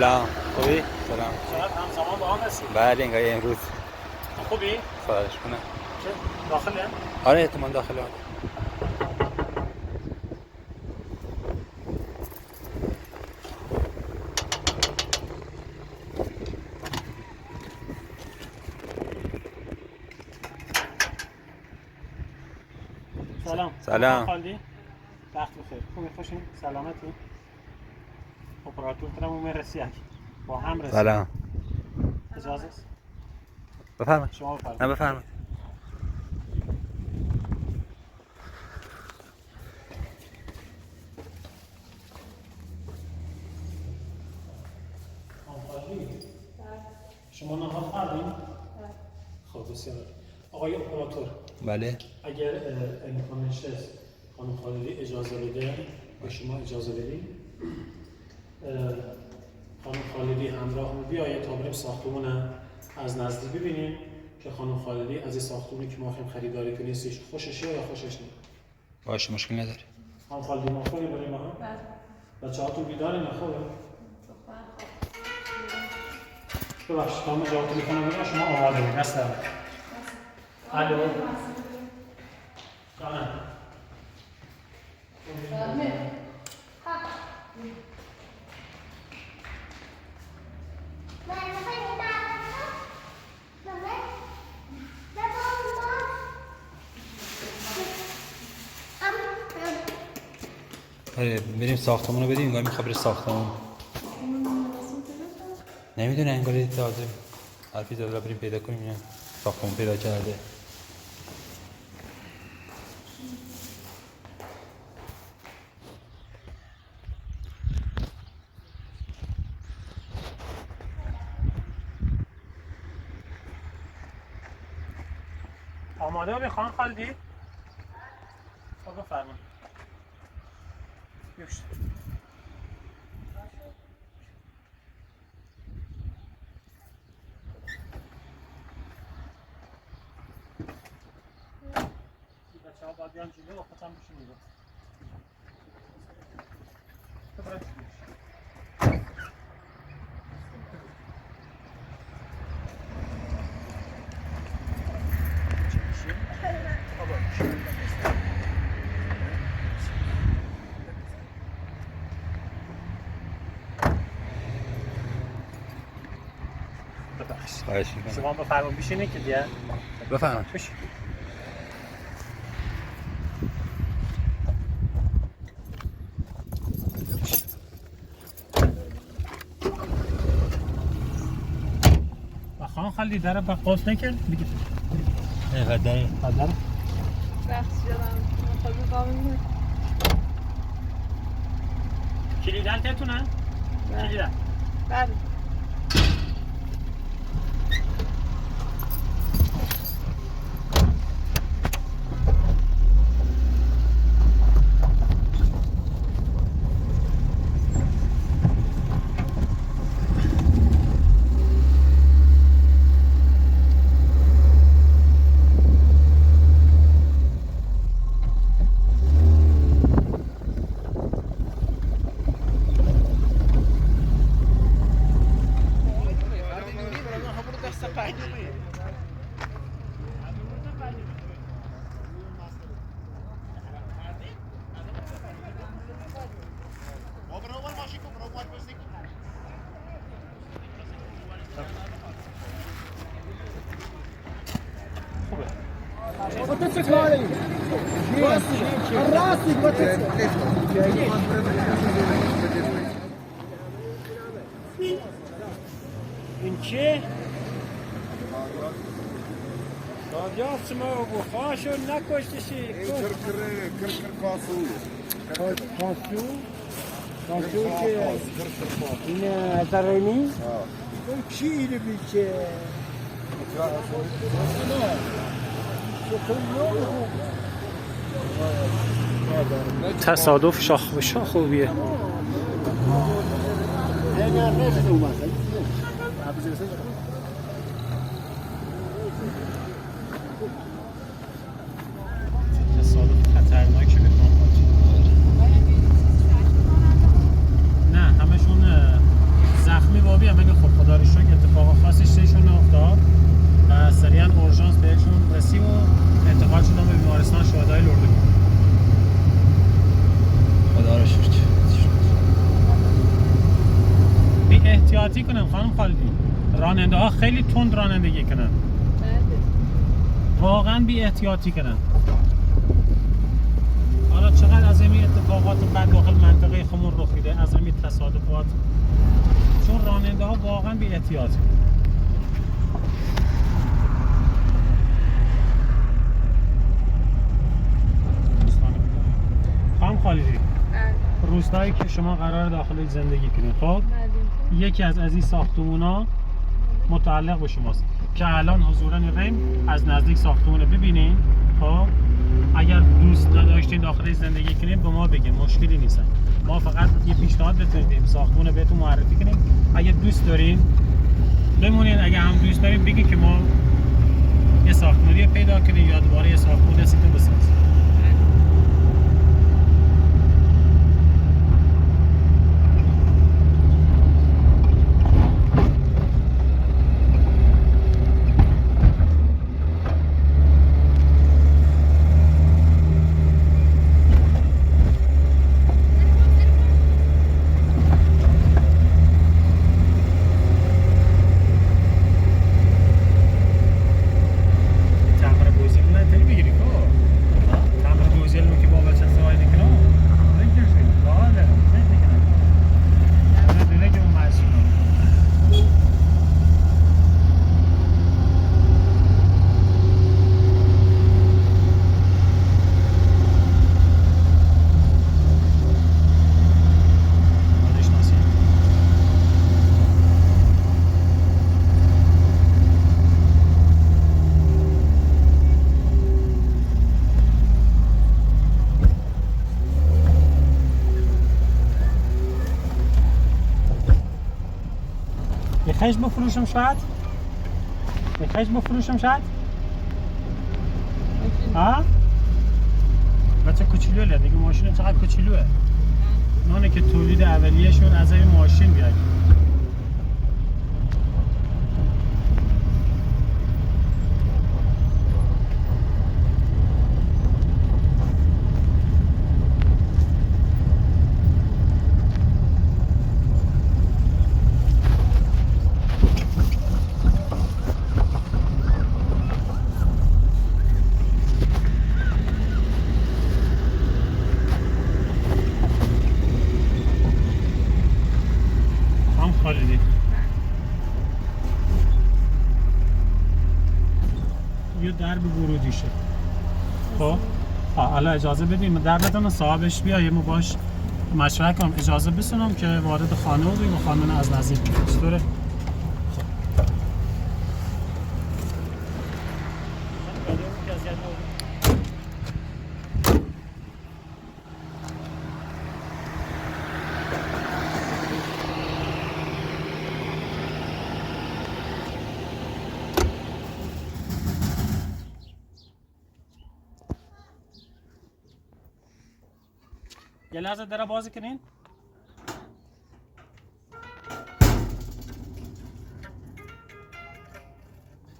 سلام. خوبی؟ سلام. شاید همزمان با هم هستی؟ بله انگار امروز. خوبی؟ خواهش کنم. چه؟ داخله؟ آره احتمال داخله. سلام. سلام. خالدی؟ وقت بخیر. خوبی خوشین؟ سلامتی؟ اپراتور ترمو رسیک. با هم رسید. سلام. اجازه است؟ بفرمایید. شما بفرمایید. نه بفرمایید. شما نهار خوردین؟ خب بسیار. آقای اپراتور. بله. اگر امکانش هست خانم خالدی اجازه بده به شما اجازه بدیم خانم خالدی همراه بیاید تا بریم ساختمون از نزدیک ببینیم که خانم خالدی از این ساختمونی که ما خیلی خریداری کنیم خوششه یا خوشش نیست. باشه مشکل نداره. خانم خالدی ما خوبی بریم ها؟ بله. بچه‌هاتون بیدارین خوبه؟ ببخشید تا من جواب تلفن بدم شما آماده باشید. دست درد. الو. جانم. آره بریم ساختمون رو بریم انگار میخواد بره ساختمون. نمیدونه انگار تازه حرفی زده بریم پیدا کنیم نه ساختمون پیدا کرده. آماده بخوان خالدی؟ خب بفرمایید. یوش. بچه‌ها باید بیان جلو و خودم بشین میگم. خواهش می‌کنم. شما بفرمایید بشینید که دیگه بفرمایید. بشین. خانم خالدی در باز نکرد بگید. نه در بخش شدم خود قابل کلیدن تتونه؟ کلیدن. بله. این چیه؟ رادیات شما بگو خواهشو نکشتشی کرکر کاسو کاسو؟ کاسو که این زرینی؟ اون چی اینو بیچه؟ تصادف شاخ به شاخ خوبیه. تصادف خطرناکی به نه همشون زخمی احتیاطی کنن خانم خالدی. راننده ها خیلی تند رانندگی کنن. بله. واقعا بی احتیاطی کنن. حالا چقدر از این اتفاقات بعد داخل منطقه خمون رخ میده، از این تصادفات، چون راننده ها واقعا بی احتیاطی. خانم خالدی، بله. روستایی که شما قرار داخل زندگی کنید، خب بله. یکی از این ساختمونا متعلق به شماست که الان حضورا ریم از نزدیک ساختمون رو ببینین. خب اگر دوست نداشتین داخل زندگی کنید به ما بگین، مشکلی نیست. ما فقط یه پیشنهاد بهتون میدیم، ساختمون رو بهتون معرفی کنیم. اگه دوست دارین بمونین، اگه هم دوست دارین بگین که ما یه ساختمونی پیدا کنیم یا دوباره یه ساختمون دستتون بسازیم. میخوایش بفروشم شاید؟ میخوایش بفروشم شاید؟ ها؟ بچه کوچولوه دیگه، ماشین چقدر کوچولوه. نانه که تولید اولیه شون از این ماشین بیاد. خالدی یه درب ورودیشه. خب حالا اجازه بدیم در بدون صاحبش بیایم و باش مشورت کنم، اجازه بسونم که وارد خانه بودیم و خانه از نزدیک بگیم. چطوره؟ یه لحظه در بازی کنین.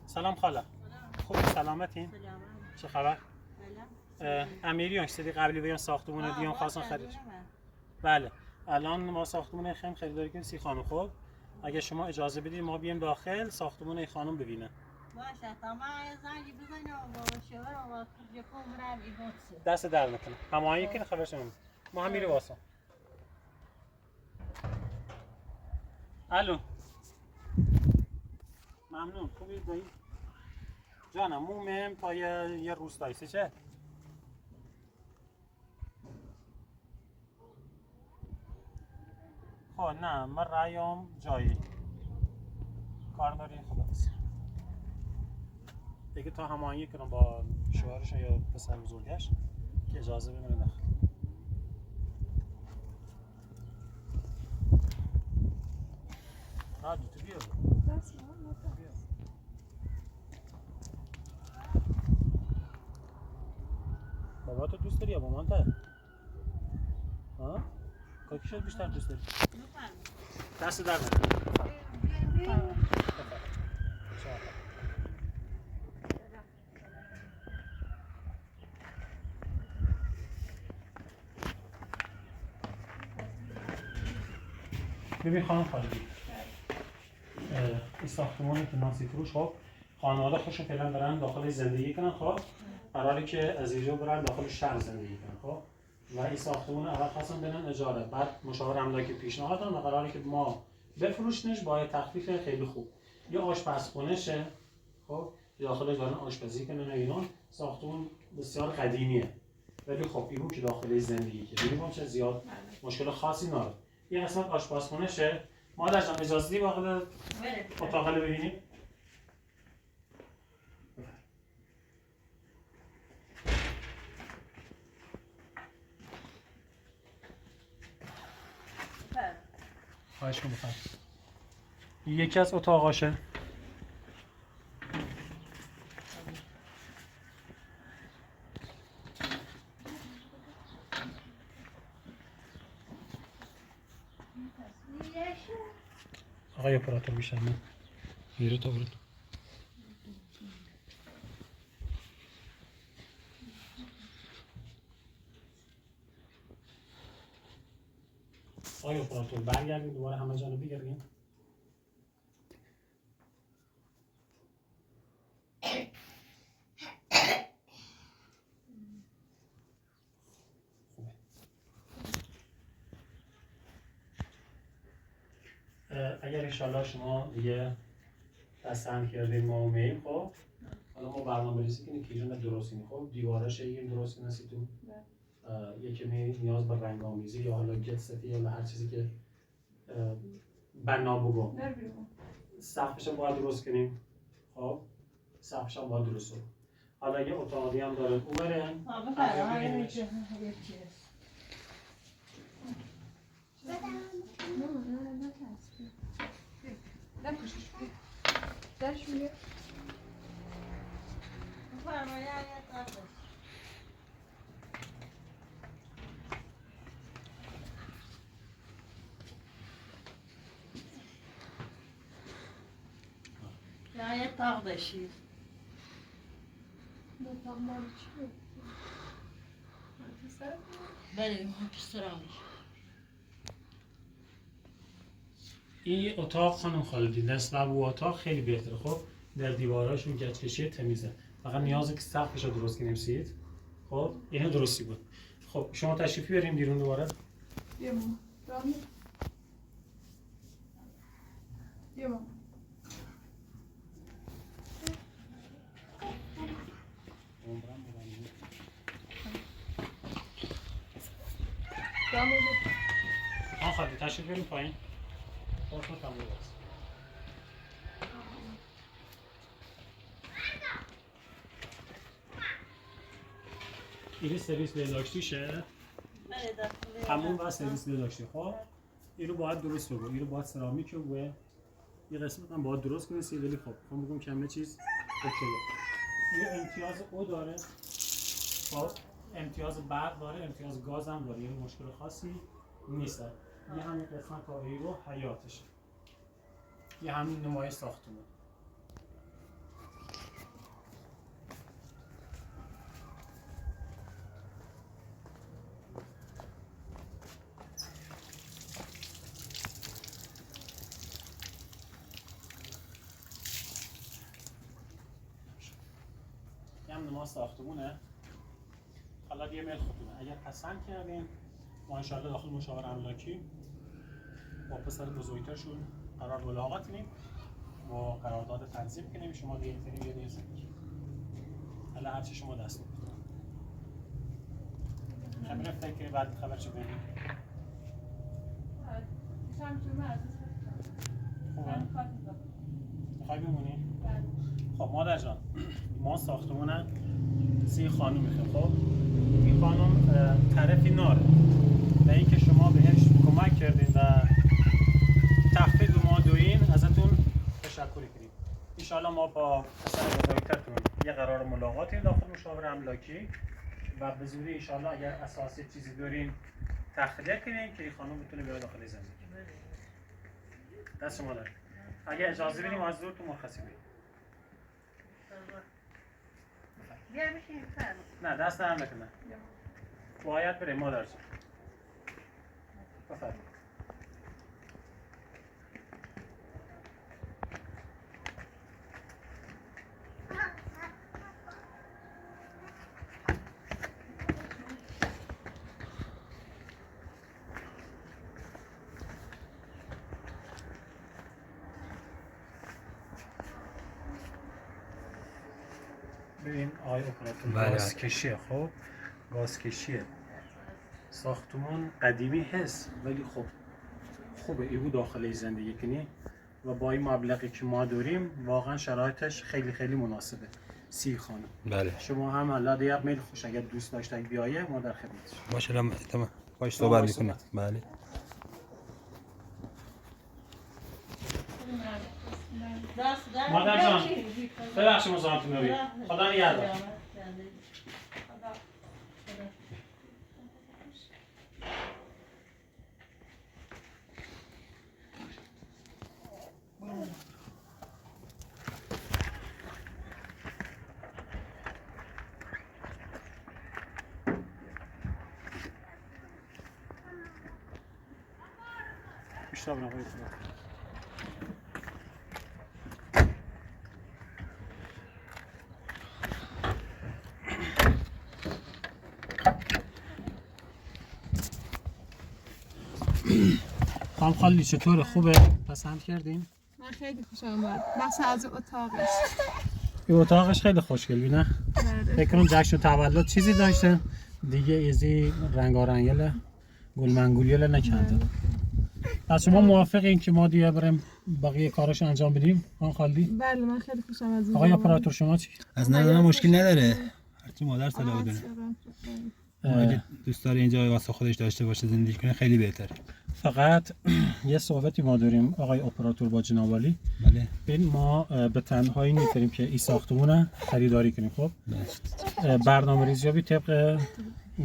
سلام خاله. خوبی سلامتین؟ چه خبر؟ امیریان شدی قبلی بیان ساختمون دیون خواستن خرید. بله الان ما ساختمون خیم خریداری کنیم 30 خانم. خب اگه شما اجازه بدید ما بیایم داخل ساختمون این خانم ببینه. باشه تا ما زنگی بزنیم و با شوهر و کجا برم ایگوتس دست در نکنه. هماهنگی کنه خبر شما. ما هم میره واسه. الو. ممنون. خوبی دایی؟ جانم مومم تا یه روستایی چه؟ خب نه من رأیم جایی کار داری خلاص دیگه تا هماهنگی کنم با شوهرش یا پسر بزرگش که اجازه بمونه داخل. راجی تو بیا بابا تو دوست داری یا مامان تا؟ ها؟ کاکی شد بیشتر دوست داری؟ دست در نکنه. ببین خانم خالدی این ساختمانی که ناسی فروش خب خانواده خوشون فعلا برن داخل زندگی کنن خب قراره که از اینجا برن داخل شهر زندگی کنن خب و این ساختمون اول خواستن بدن اجاره بعد مشاور املاکی پیشنهاد دادن و قراره که ما بفروشنش با تخفیف خیلی خوب یه آشپزخونهشه خب داخل دارن آشپزی کنن و اینا ساختمون بسیار قدیمیه ولی خب این که داخل زندگی که دیدیم چه زیاد مشکل خاصی نداره یه قسمت آشپزخونهشه مادر جان اجازه دی واقعا اتاق رو ببینیم خواهش کنم بفرمایید یکی از اتاقاشه آقای اپراتور بیشتر من میره تا ورد آقای اپراتور برگردیم دوباره همه جانو بگردیم اگر انشالله شما دیگه دستند کردین ما مییم خب حالا ما برنامه ریزی کنیم که ایجان درستینی خب دیوارش این درستی نسیتون یکی نیاز به رنگ آمیزی یا حالا گل سفید یا هر چیزی که بنا بگم سقفش هم باید درست کنیم خب سقفش هم باید درست کنیم حالا یه اتاقی هم داره او بره درش میگه یه تاق داشتید اتاق مال چیه؟ بله سرامیک این اتاق خانم خالدی نسبت به اتاق خیلی بهتره خب در دیواراشون گچ تمیزه فقط نیازه که سقفش رو درست کنیم سید خب اینو درستی بود خب شما تشریفی بریم بیرون دوباره بیا ماما رامی بیا ماما رامی آن خالدی تشریف بریم پایین خودتون تمام باز این سرویس بهداشتیشه همون و سرویس بهداشتی خب این رو باید درست بگو این رو باید سرامیک رو بگوه یه قسمت هم باید درست کنی ولی خب خب بگم کمه چیز اوکیه این امتیاز او داره خب امتیاز برق داره امتیاز گاز هم داره یعنی مشکل خاصی نیست یه همین قسمت آقایی رو حیاتشه یه همین نمای ساختمون یه هم نمای ساختمونه حالا یه میل خودتونه اگر پسند کردین ما انشاءالله داخل مشاور املاکی با پسر بزرگترشون قرار ملاقات کنیم با قرارداد تنظیم کنیم شما دیگه کنیم یه دیگه حالا هرچی شما دست میدید خبره فکر بعد خبر چه بگیم خوبه؟ میخوای بمونی؟ خب مادر جان ما ساختمونه 30 خانم میخوام خب این خانم طرفی ناره و اینکه شما بهش کمک کردین و تخفیض ما دوین ازتون تشکر کنیم انشاءالله ما با پسر بزرگترتون یه قرار ملاقاتی داخل مشاور املاکی و به زودی انشاءالله اگر اساسی چیزی دارین تخلیه کنین که این خانم بتونه بیاد داخل زندگی دست شما دارم اگه اجازه بدیم از دور تو مرخصی بریم بیا بشین نه دست درم نکنه باید بریم مادر جان بفرمایید ببین آقای اپراتور بله. گازکشیه. خب گازکشیه ساختمان قدیمی هست ولی خب خوبه ایو داخل زندگی کنی و با این مبلغی که ما داریم واقعا شرایطش خیلی خیلی مناسبه. 30 خانه. بله شما هم الله دیگر میل خوش اگر دوست داشتید بیایه ما در خدمتش. باشه الان تمام باش صحبت میکنیم. بله مادر جان ببخشید مزاحمتون رو. خدا نگهدار. بیشتر برم آقای اپراتور. خانم خالی چطوره؟ خوبه؟ پسند کردین؟ من خیلی خوشم اومد. مثلا از اتاقش. این اتاقش خیلی خوشگلی نه؟ فکر کنم جشن تولد چیزی داشته دیگه ایزی رنگارنگله گلمنگولیله نکنده. پس شما موافقین که ما دیگه بریم بقیه کارش انجام بدیم؟ خانم خالدی؟ بله من خیلی خوشم از این. آقای اپراتور شما چی؟ از نظر من مشکل نداره. هرچی مادر صلاح بدونه. اگه دوست داره اینجا واسه خودش داشته باشه زندگی کنه خیلی بهتره. فقط یه صحبتی ما داریم آقای اپراتور با جناب عالی. بله. ببین ما به تنهایی نیستیم که این ساختمون خریداری کنیم. خب برنامه ریزیابی طبق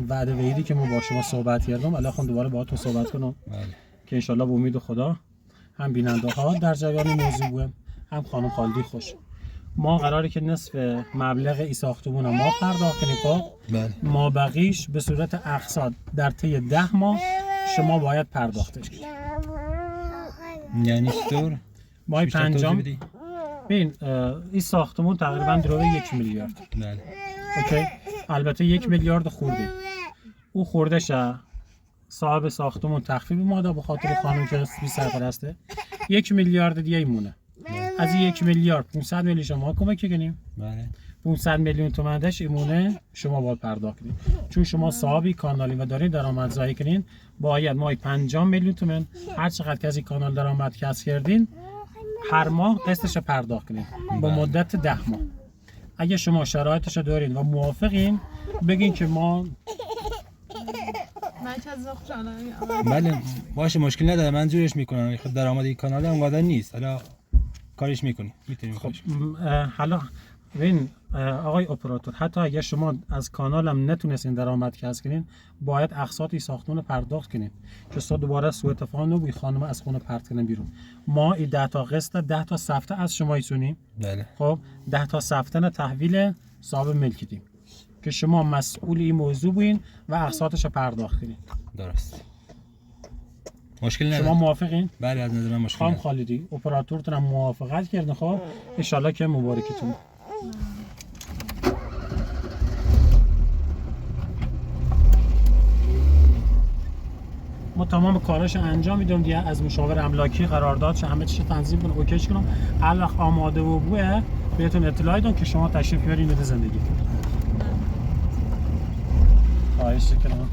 وعده وعیدی که ما با شما صحبت کردم الان خودم دوباره باهاتون صحبت کنم. بله. که انشالله به امید خدا هم بیننده ها در جریان موضوع بودن هم خانم خالدی خوش. ما قراره که نصف مبلغ این ساختمون ما پرداخت کنیم. خب بله. ما بقیش به صورت اقساط در طی 10 ماه شما باید پرداختش کنید. یعنی چطور؟ ماه پنجم ببین این ساختمون تقریبا درو 1 میلیارد. بله. اوکی. البته 1 میلیارد خورده. او خوردهش صاحب ساختمون تخفیف ماده به خاطر خانم که بی سرپرسته. 1 میلیارد دیگه ایمونه. از این 1 میلیارد 500 میلیون شما کمک کنیم. بله. 500 میلیون تومندش ایمونه شما باید پرداخت کنید. چون شما صاحبی کانالی و دارین درآمدزایی کنین باید ماهی 5 میلیون تومان هر چقدر که از این کانال درآمد کسب کردین هر ماه قسطش پرداخت کنین با مدت 10 ماه. اگه شما شرایطش دارین و موافقین بگین که ما من که از خوشحالم. بله باشه مشکل نداره من جورش میکنم. خود درآمد این کانال هم قادر نیست. حالا کارش میکنی میتونیم. خب حالا ببین آقای اپراتور حتی اگر شما از کانال هم نتونستین درآمد کسب کنین باید اقساط این ساختمان پرداخت کنین که صد دوباره سوء تفاهم نبوی خانم از خونه پرت کنن بیرون. ما این 10 تا قسط 10 تا سفته از شما ایسونیم. بله. خب 10 تا سفته تحویل صاحب ملک دیم که شما مسئول این موضوع بودین و اقساطش پرداخت کنین. درست. مشکل نداره. شما موافقین؟ بله از نظر من مشکل خانم نداره. خالدی اپراتورتون هم موافقت کردن. خب ان شاءالله که مبارکتون. ما تمام کاراش انجام میدم دیگه از مشاور املاکی قرارداد همه چیز تنظیم کنم اوکیش کنم. هر وقت آماده و بوده بهتون اطلاع دادم که شما تشریف بیارین به زندگی. خواهش می‌کنم.